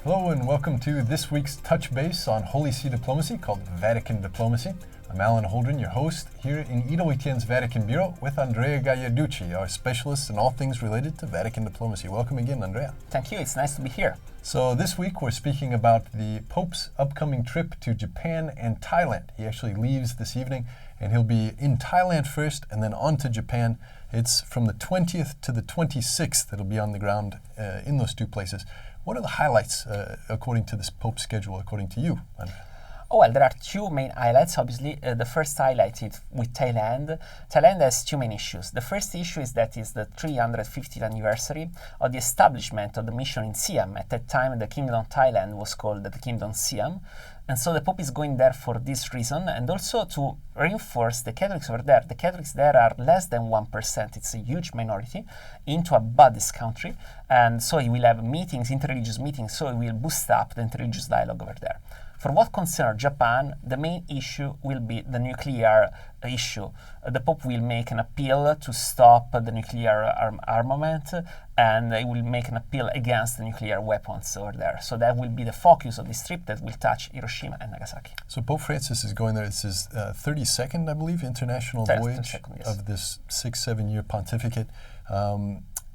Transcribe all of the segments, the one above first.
Hello and welcome to this week's Touch Base on Holy See Diplomacy called Vatican Diplomacy. I'm Alan Holdren, your host, here in Ido Etienne's Vatican Bureau with Andrea Gagliarducci, our specialist in all things related to Vatican diplomacy. Welcome again, Andrea. Thank you, it's nice to be here. So this week we're speaking about the Pope's upcoming trip to Japan and Thailand. He actually leaves this evening and he'll be in Thailand first and then on to Japan. It's from the 20th to the 26th that he'll be on the ground in those two places. What are the highlights according to this Pope schedule, according to you, Andrea? Oh, well, there are two main highlights, obviously. The first highlight is with Thailand. Thailand has two main issues. The first issue is that it's the 350th anniversary of the establishment of the mission in Siam. At that time, the Kingdom of Thailand was called the Kingdom Siam. And so the Pope is going there for this reason, and also to reinforce the Catholics over there. The Catholics there are less than 1%. It's a huge minority into a Buddhist country. And so he will have meetings, interreligious meetings, so he will boost up the interreligious dialogue over there. For what concerns Japan, the main issue will be the nuclear issue. The Pope will make an appeal to stop the nuclear armament, and he will make an appeal against the nuclear weapons over there. So that will be the focus of this trip that will touch Hiroshima and Nagasaki. So Pope Francis is going there. It's his 32nd, I believe, international voyage yes. of this 6-7 year pontificate.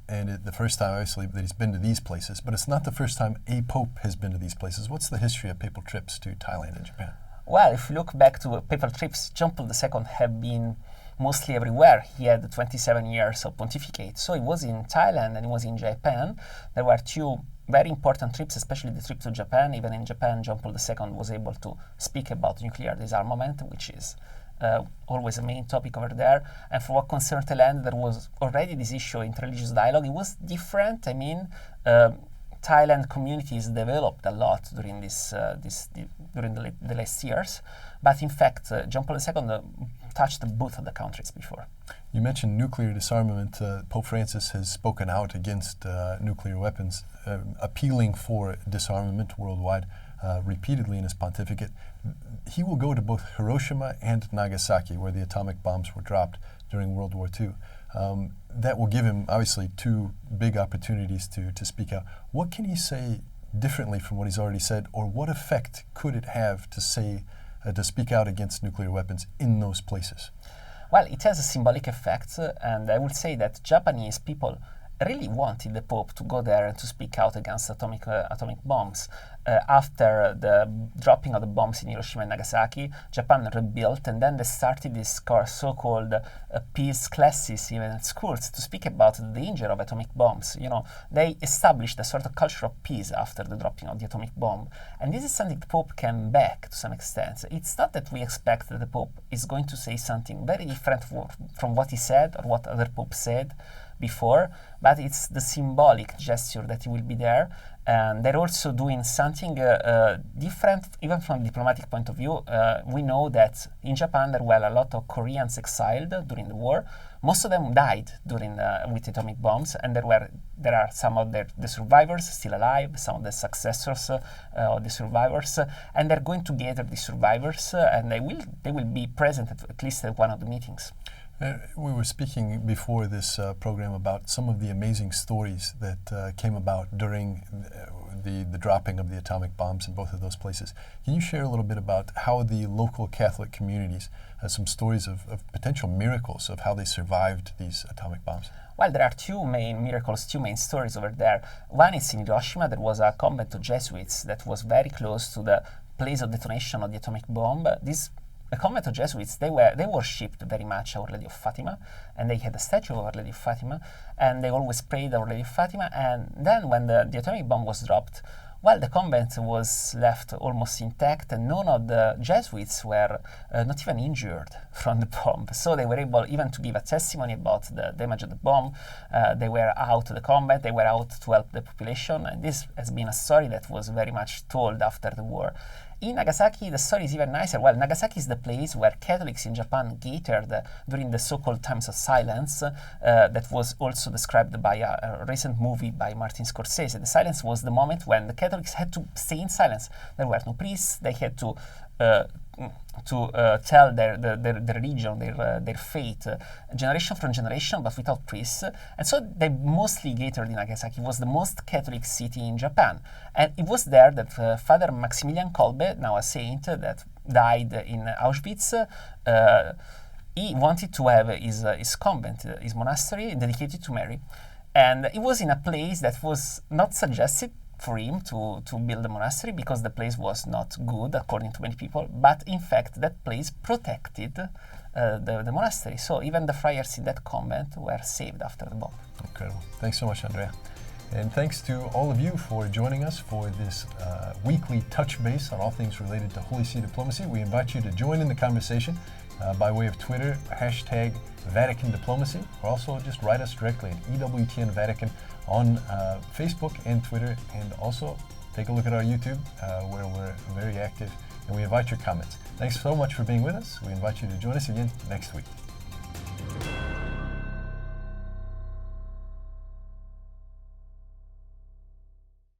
And the first time, obviously, that he's been to these places, but it's not the first time a pope has been to these places. What's the history of papal trips to Thailand and Japan? Well, if you look back to papal trips, John Paul II have been mostly everywhere. He had 27 years of pontificate. So he was in Thailand and he was in Japan. There were two very important trips, especially the trip to Japan. Even in Japan, John Paul II was able to speak about nuclear disarmament, which is always a main topic over there. And for what concerns Thailand, there was already this issue of interreligious dialogue. It was different. I mean, Thailand communities developed a lot during during the last years. But in fact, John Paul II touched both of the countries before. You mentioned nuclear disarmament. Pope Francis has spoken out against nuclear weapons, appealing for disarmament worldwide repeatedly in his pontificate. He will go to both Hiroshima and Nagasaki, where the atomic bombs were dropped during World War II. That will give him, obviously, two big opportunities to speak out. What can he say differently from what he's already said, or what effect could it have to speak out against nuclear weapons in those places? Well, it has a symbolic effect, and I would say that Japanese people really wanted the Pope to go there and to speak out against atomic bombs. After the dropping of the bombs in Hiroshima and Nagasaki, Japan rebuilt, and then they started this so-called peace classes even at schools to speak about the danger of atomic bombs. You know, they established a sort of culture of peace after the dropping of the atomic bomb. And this is something the Pope came back to some extent. It's not that we expect that the Pope is going to say something very different from what he said or what other popes said before, but it's the symbolic gesture that he will be there. And they're also doing something different, even from a diplomatic point of view. We know that in Japan there were a lot of Koreans exiled during the war. Most of them died with atomic bombs, and there are some of the survivors still alive, some of the successors of the survivors, and they're going to gather the survivors, and they will be present at least at one of the meetings. We were speaking before this program about some of the amazing stories that came about during the dropping of the atomic bombs in both of those places. Can you share a little bit about how the local Catholic communities have some stories of potential miracles of how they survived these atomic bombs? Well, there are two main miracles, two main stories over there. One is in Hiroshima. There was a convent of Jesuits that was very close to the place of detonation of the atomic bomb. The convent of Jesuits, they worshipped very much Our Lady of Fatima, and they had a statue of Our Lady of Fatima, and they always prayed Our Lady of Fatima. And then when the atomic bomb was dropped, well, the convent was left almost intact, and none of the Jesuits were not even injured from the bomb. So they were able even to give a testimony about the damage of the bomb. They were out of the convent, they were out to help the population, and this has been a story that was very much told after the war. In Nagasaki, the story is even nicer. Well, Nagasaki is the place where Catholics in Japan gathered during the so-called times of silence that was also described by a recent movie by Martin Scorsese. The silence was the moment when the Catholics had to stay in silence. There were no priests. They had to tell their religion, their faith, generation from generation, but without priests. And so they mostly gathered in Nagasaki. It was the most Catholic city in Japan. And it was there that Father Maximilian Kolbe, now a saint that died in Auschwitz, he wanted to have his convent, his monastery, dedicated to Mary. And it was in a place that was not suggested for him to build a monastery because the place was not good, according to many people. But in fact, that place protected the monastery. So even the friars in that convent were saved after the bomb. Incredible. Thanks so much, Andrea. And thanks to all of you for joining us for this weekly touch base on all things related to Holy See diplomacy. We invite you to join in the conversation by way of Twitter, hashtag Vatican Diplomacy, or also just write us directly at EWTN Vatican on Facebook and Twitter, and also take a look at our YouTube where we're very active, and we invite your comments. Thanks so much for being with us. We invite you to join us again next week.